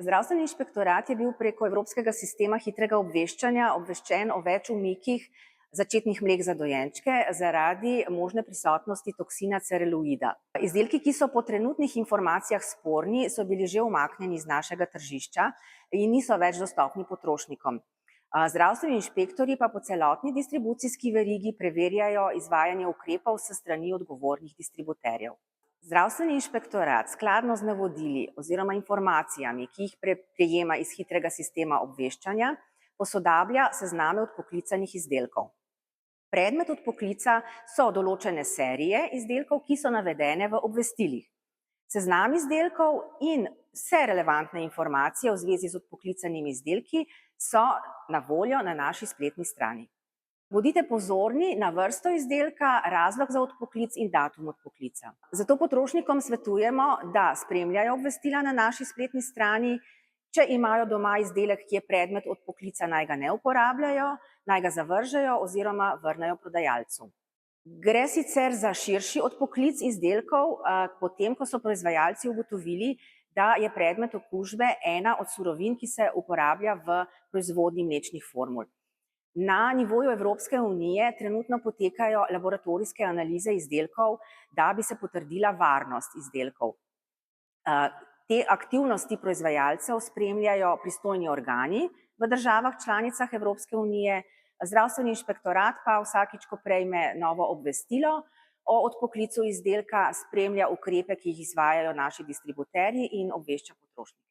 Zdravstveni inšpektorat je bil preko Evropskega sistema hitrega obveščanja obveščen o več umikih začetnih mlek za dojenčke zaradi možne prisotnosti toksina cereluida. Izdelki, ki so po trenutnih informacijah sporni, so bili že umaknjeni iz našega tržišča in niso več dostopni potrošnikom. Zdravstveni inšpektorji pa po celotni distribucijski verigi preverjajo izvajanje ukrepov s strani odgovornih distributerjev. Zdravstveni inšpektorat skladno z navodili oziroma informacijami, ki jih prejema iz hitrega sistema obveščanja, posodablja sezname odpoklicanih izdelkov. Predmet odpoklica so določene serije izdelkov, ki so navedene v obvestilih. Seznam izdelkov in vse relevantne informacije v zvezi z odpoklicanimi izdelki so na voljo na naši spletni strani. Bodite pozorni na vrsto izdelka, razlog za odpoklic in datum odpoklica. Zato potrošnikom svetujemo, da spremljajo obvestila na naši spletni strani. Če imajo doma izdelek, ki je predmet odpoklica, naj ga ne uporabljajo, naj ga zavržejo oziroma vrnejo prodajalcu. Gre sicer za širši odpoklic izdelkov, potem ko so proizvajalci ugotovili, da je predmet okužbe ena od surovin, ki se uporablja v proizvodnji mlečnih formul. Na nivoju Evropske unije trenutno potekajo laboratorijske analize izdelkov, da bi se potrdila varnost izdelkov. Te aktivnosti proizvajalcev spremljajo pristojni organi v državah članicah Evropske unije, zdravstveni inšpektorat pa vsakič, ko prejme novo obvestilo o odpoklicu izdelka, spremlja ukrepe, ki jih izvajajo naši distributerji in obvešča potrošnike.